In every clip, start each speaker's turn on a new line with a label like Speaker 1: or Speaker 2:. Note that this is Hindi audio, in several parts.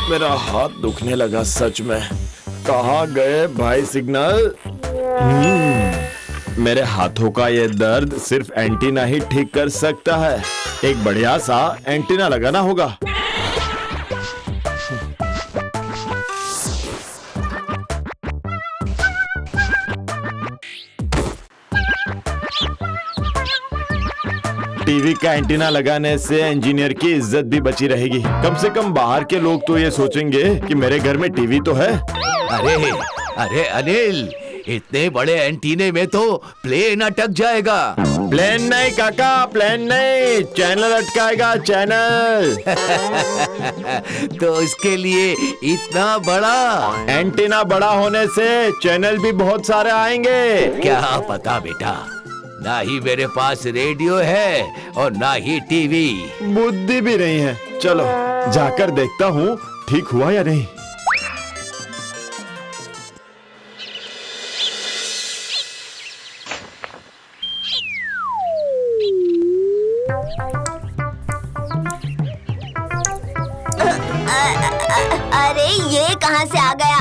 Speaker 1: मेरा हाथ दुखने लगा सच में। कहाँ गए भाई सिग्नल? मेरे हाथों का ये दर्द सिर्फ एंटीना ही ठीक कर सकता है। एक बढ़िया सा एंटीना लगाना होगा। टीवी का एंटीना लगाने से इंजीनियर की इज्जत भी बची रहेगी। कम से कम बाहर के लोग तो ये सोचेंगे कि मेरे घर में टीवी तो है।
Speaker 2: अरे अरे अनिल, इतने बड़े एंटीने में तो प्लेन अटक जाएगा।
Speaker 1: प्लेन नहीं काका, प्लेन नहीं, चैनल अटकाएगा, चैनल।
Speaker 2: तो इसके लिए इतना बड़ा
Speaker 1: एंटीना बड़ा होने से चैनल भी बहुत सारे आएंगे।
Speaker 2: क्या पता बेटा, ना ही मेरे पास रेडियो है और ना ही टीवी।
Speaker 1: बुद्धि भी नहीं है। चलो जाकर देखता हूँ ठीक हुआ या नहीं।
Speaker 3: अरे ये कहाँ से आ गया?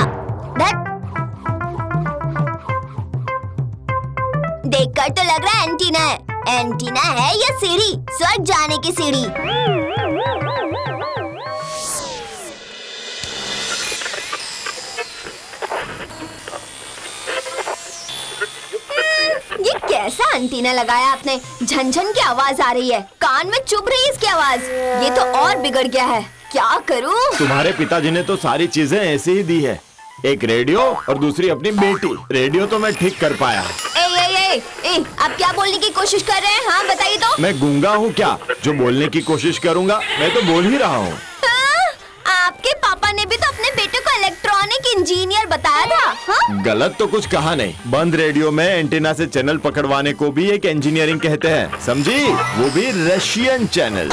Speaker 3: देखकर तो लग रहा है एंटीना है। एंटीना है या सीढ़ी? स्वर्ग जाने की सीढ़ी। ये कैसा एंटीना लगाया आपने? झनझन की आवाज आ रही है, कान में चुभ रही है इसकी आवाज। ये तो और बिगड़ गया है, क्या करूं?
Speaker 1: तुम्हारे पिताजी ने तो सारी चीजें ऐसे ही दी है, एक रेडियो और दूसरी अपनी बेटी। रेडियो तो मैं ठीक कर पाया।
Speaker 3: आप क्या बोलने की कोशिश कर रहे हैं? हाँ बताइए तो।
Speaker 1: मैं गूंगा हूँ क्या जो बोलने की कोशिश करूँगा? मैं तो बोल ही रहा हूँ।
Speaker 3: आपके पापा ने भी तो अपने बेटे को इलेक्ट्रॉनिक इंजीनियर बताया था। हाँ?
Speaker 1: गलत तो कुछ कहा नहीं। बंद रेडियो में एंटीना से चैनल पकड़वाने को भी एक इंजीनियरिंग कहते हैं, समझी? वो भी रशियन चैनल।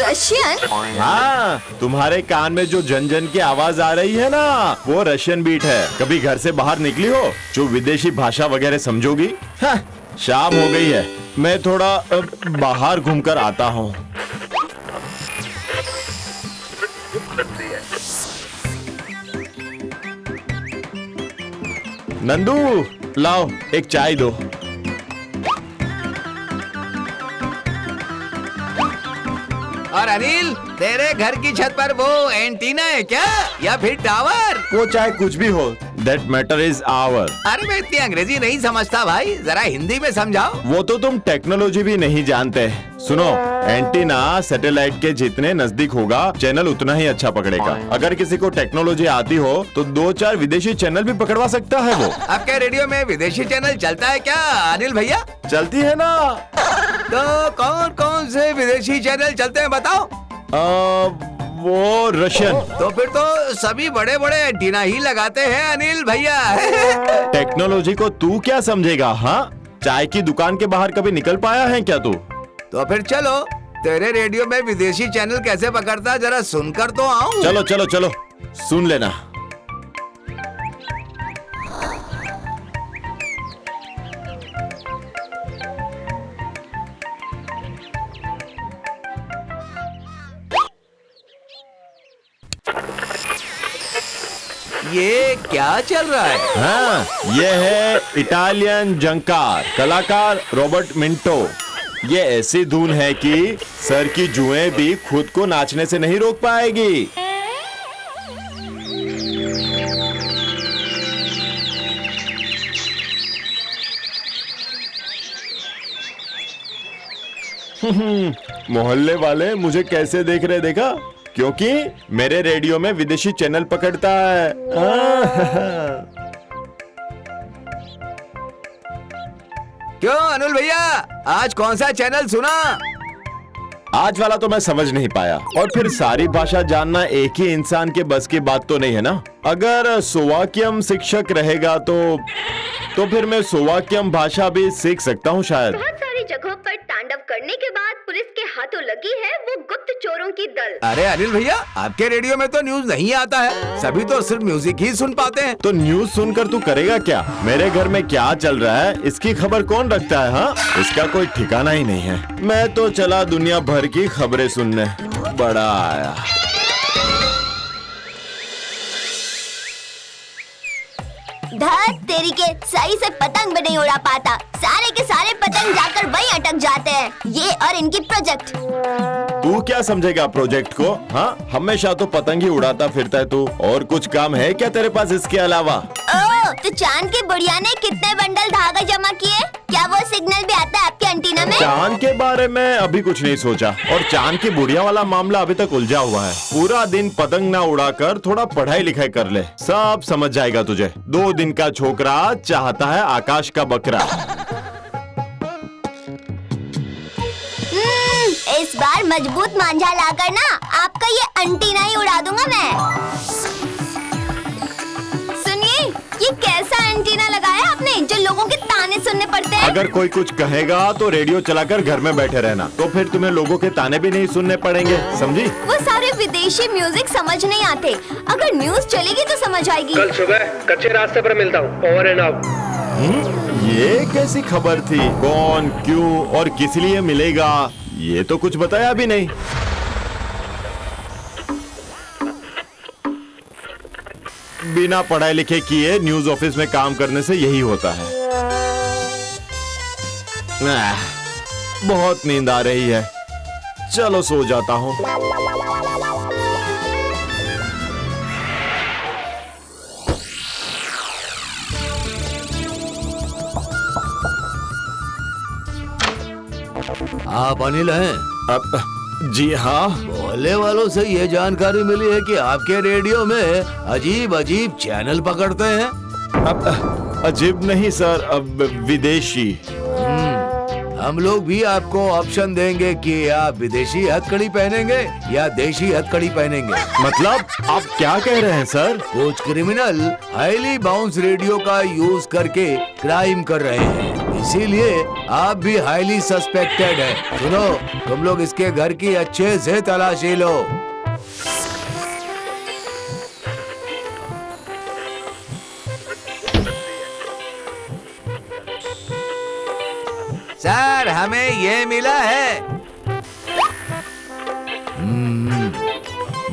Speaker 3: रशियन?
Speaker 1: हाँ, तुम्हारे कान में जो झनझन की आवाज आ रही है ना, वो रशियन बीट है। कभी घर से बाहर निकली हो जो विदेशी भाषा वगैरह समझोगी? हाँ, शाम हो गई है, मैं थोड़ा बाहर घूमकर आता हूँ। नंदू, लाओ एक चाय दो।
Speaker 2: और अनिल, तेरे घर की छत पर वो एंटीना है क्या, या फिर टावर?
Speaker 1: वो चाहे कुछ भी हो, दैट मैटर इज आवर।
Speaker 2: अरे मैं इतनी अंग्रेजी नहीं समझता भाई, जरा हिंदी में समझाओ।
Speaker 1: वो तो तुम टेक्नोलॉजी भी नहीं जानते। सुनो, एंटीना सैटेलाइट के जितने नजदीक होगा चैनल उतना ही अच्छा पकड़ेगा। अगर किसी को टेक्नोलॉजी आती हो तो 2-4 विदेशी चैनल भी पकड़वा सकता है वो।
Speaker 2: आपके रेडियो में विदेशी चैनल चलता है क्या अनिल भैया?
Speaker 1: चलती है ना।
Speaker 2: तो कौन कौन से विदेशी चैनल चलते हैं बताओ?
Speaker 1: वो रशियन।
Speaker 2: तो फिर तो सभी बड़े बड़े एंटीना ही लगाते हैं अनिल भैया।
Speaker 1: टेक्नोलॉजी को तू क्या समझेगा? हाँ, चाय की दुकान के बाहर कभी निकल पाया है क्या तू?
Speaker 2: तो फिर चलो, तेरे रेडियो में विदेशी चैनल कैसे पकड़ता है जरा सुनकर तो आऊं।
Speaker 1: चलो चलो चलो, सुन लेना।
Speaker 2: ये क्या चल रहा है?
Speaker 1: हाँ, ये है इटालियन जंकार, कलाकार रॉबर्ट मिंटो। ये ऐसी धुन है कि सर की जुएं भी खुद को नाचने से नहीं रोक पाएगी। मोहल्ले वाले मुझे कैसे देख रहे देखा? क्योंकि मेरे रेडियो में विदेशी चैनल पकड़ता है।
Speaker 2: क्यों अनुल भैया, आज कौन सा चैनल सुना?
Speaker 1: आज वाला तो मैं समझ नहीं पाया, और फिर सारी भाषा जानना एक ही इंसान के बस की बात तो नहीं है ना। अगर सोवाकियम शिक्षक रहेगा तो फिर मैं सोवाकियम भाषा भी सीख सकता हूँ शायद।
Speaker 3: बहुत सारे सारी जगहों पर तांडव करने के बाद पुलिस के हाथों लगी है वो गुप्त चोरों की दल।
Speaker 2: अरे अनिल भैया, आपके रेडियो में तो न्यूज नहीं आता है, सभी तो सिर्फ म्यूजिक ही सुन पाते हैं।
Speaker 1: तो न्यूज सुनकर तू करेगा क्या? मेरे घर में क्या चल रहा है इसकी खबर कौन रखता है? हाँ, इसका कोई ठिकाना ही नहीं है। मैं तो चला दुनिया भर की खबरें सुनने। बड़ा आया।
Speaker 3: धत तेरी के, सही से पतंग भी नहीं उड़ा पाता। सारे के सारे पतंग जाकर वहीं अटक जाते हैं। ये और इनकी प्रोजेक्ट।
Speaker 1: तू क्या समझेगा प्रोजेक्ट को? हाँ, हमेशा तो पतंग ही उड़ाता फिरता है तू। और कुछ काम है क्या तेरे पास इसके अलावा?
Speaker 3: ओह, तो चांद की बुढ़िया ने कितने बंडल धागा जमा किए? क्या वो सिग्नल भी आता है आपके एंटीना में?
Speaker 1: चांद के बारे में अभी कुछ नहीं सोचा, और चांद की बुढ़िया वाला मामला अभी तक उलझा हुआ है। पूरा दिन पतंग ना उड़ाकर थोड़ा पढ़ाई लिखाई कर ले, सब समझ जाएगा तुझे। 2 दिन का छोकरा चाहता है आकाश का बकरा।
Speaker 3: इस बार मजबूत मांझा लाकर ना आपका ये एंटीना ही उड़ा दूंगा मैं। सुनिए, ये कैसा एंटीना लगाया आपने जो लोगों के ताने सुनने पड़ते हैं?
Speaker 1: अगर कोई कुछ कहेगा तो रेडियो चलाकर घर में बैठे रहना, तो फिर तुम्हें लोगों के ताने भी नहीं सुनने पड़ेंगे, समझी?
Speaker 3: वो सारे विदेशी म्यूजिक समझ नहीं आते, अगर न्यूज चलेगी तो समझ आएगी।
Speaker 4: कल सुबह कच्चे रास्ते पर मिलता हूँ। Over and out.
Speaker 1: ये कैसी खबर थी? कौन, क्यों और किस लिए मिलेगा, ये तो कुछ बताया भी नहीं। बिना पढ़ाई लिखे किए न्यूज ऑफिस में काम करने से यही होता है। बहुत नींद आ रही है, चलो सो जाता हूँ।
Speaker 2: आप अनिल हैं?
Speaker 1: जी हाँ।
Speaker 2: मोहल्ले वालों से ये जानकारी मिली है कि आपके रेडियो में अजीब अजीब चैनल पकड़ते हैं।
Speaker 1: अजीब नहीं सर, अब विदेशी।
Speaker 2: हम लोग भी आपको ऑप्शन देंगे कि आप विदेशी हथकड़ी पहनेंगे या देशी हथकड़ी पहनेंगे।
Speaker 1: मतलब आप क्या कह रहे हैं सर?
Speaker 2: कुछ क्रिमिनल हाईली बाउंस रेडियो का यूज करके क्राइम कर रहे हैं, इसीलिए आप भी हाईली सस्पेक्टेड है। सुनो, तुम लोग इसके घर की अच्छे से तलाशी लो। सर, हमें ये मिला है।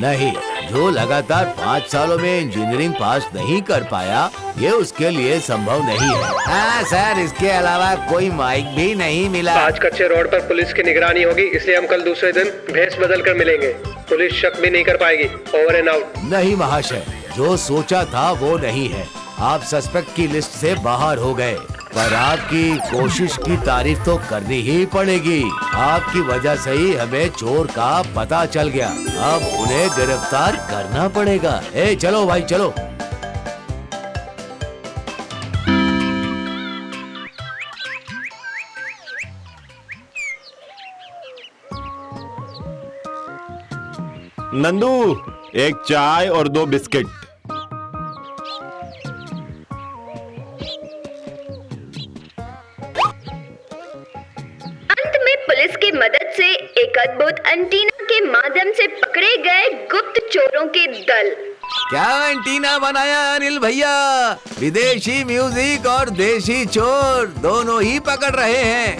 Speaker 2: नहीं, जो लगातार 5 सालों में इंजीनियरिंग पास नहीं कर पाया, ये उसके लिए संभव नहीं है। हाँ सर, इसके अलावा कोई माइक भी नहीं मिला।
Speaker 4: आज कच्चे रोड पर पुलिस की निगरानी होगी, इसलिए हम कल दूसरे दिन भेस बदल कर मिलेंगे। पुलिस शक भी नहीं कर पाएगी। Over and out.
Speaker 2: नहीं महाशय, जो सोचा था वो नहीं है। आप सस्पेक्ट की लिस्ट से बाहर हो गए, पर आपकी कोशिश की तारीफ तो करनी ही पड़ेगी। आपकी वजह से ही हमें चोर का पता चल गया, अब उन्हें गिरफ्तार करना पड़ेगा। ए चलो भाई चलो।
Speaker 1: नंदू, एक चाय और 2 बिस्किट।
Speaker 3: अंत में पुलिस की मदद से एक अद्भुत एंटीना के माध्यम से पकड़े गए गुप्त चोरों के दल।
Speaker 2: क्या एंटीना बनाया अनिल भैया? विदेशी म्यूजिक और देशी चोर दोनों ही पकड़ रहे हैं।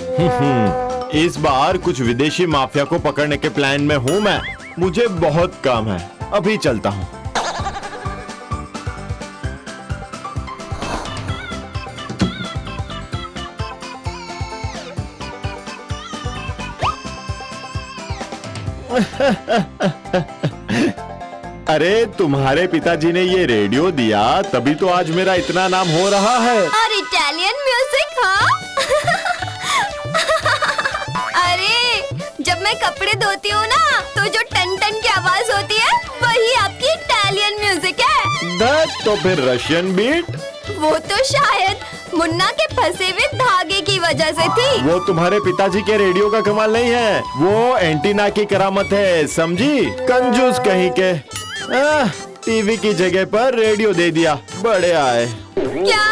Speaker 1: इस बार कुछ विदेशी माफिया को पकड़ने के प्लान में हूँ मैं। मुझे बहुत काम है, अभी चलता हूँ। अरे तुम्हारे पिताजी ने ये रेडियो दिया, तभी तो आज मेरा इतना नाम हो रहा है।
Speaker 3: और इटालियन म्यूजिक, हाँ? अरे जब मैं कपड़े धोती हूँ ना, तो जो टन टन की आवाज होती है वही आपकी इटालियन म्यूजिक है।
Speaker 1: तो फिर रशियन बीट?
Speaker 3: वो तो शायद मुन्ना के फंसे हुए धागे की वजह से थी।
Speaker 1: वो तुम्हारे पिताजी के रेडियो का कमाल नहीं है, वो एंटीना की करामत है, समझी? कंजूस कहीं के। टीवी की जगह पर रेडियो दे दिया, बड़े आए।
Speaker 3: क्या?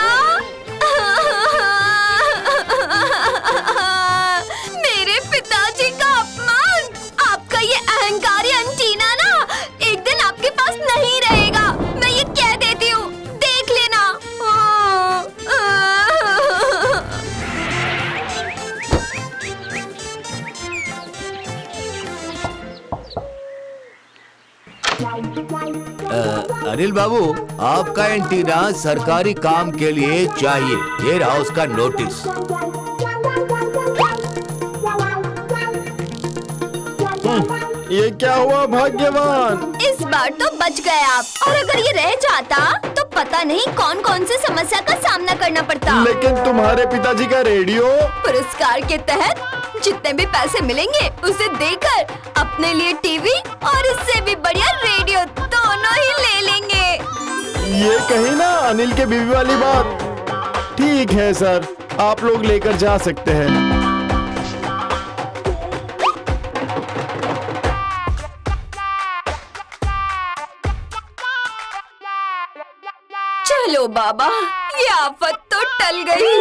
Speaker 2: अनिल बाबू, आपका एंटीना सरकारी काम के लिए चाहिए। ये रहा उसका नोटिस।
Speaker 1: ये क्या हुआ भाग्यवान?
Speaker 3: इस बार तो बच गए आप, और अगर ये रह जाता तो पता नहीं कौन कौन सी समस्या का सामना करना पड़ता।
Speaker 1: लेकिन तुम्हारे पिताजी का रेडियो?
Speaker 3: पुरस्कार के तहत जितने भी पैसे मिलेंगे उसे देकर अपने लिए टीवी और इससे भी बढ़िया रेडियो दोनों ही ले लेंगे।
Speaker 1: ये कही ना अनिल के बीवी वाली बात। ठीक है सर, आप लोग लेकर जा सकते हैं।
Speaker 3: चलो बाबा, ये आफत तो टल गई।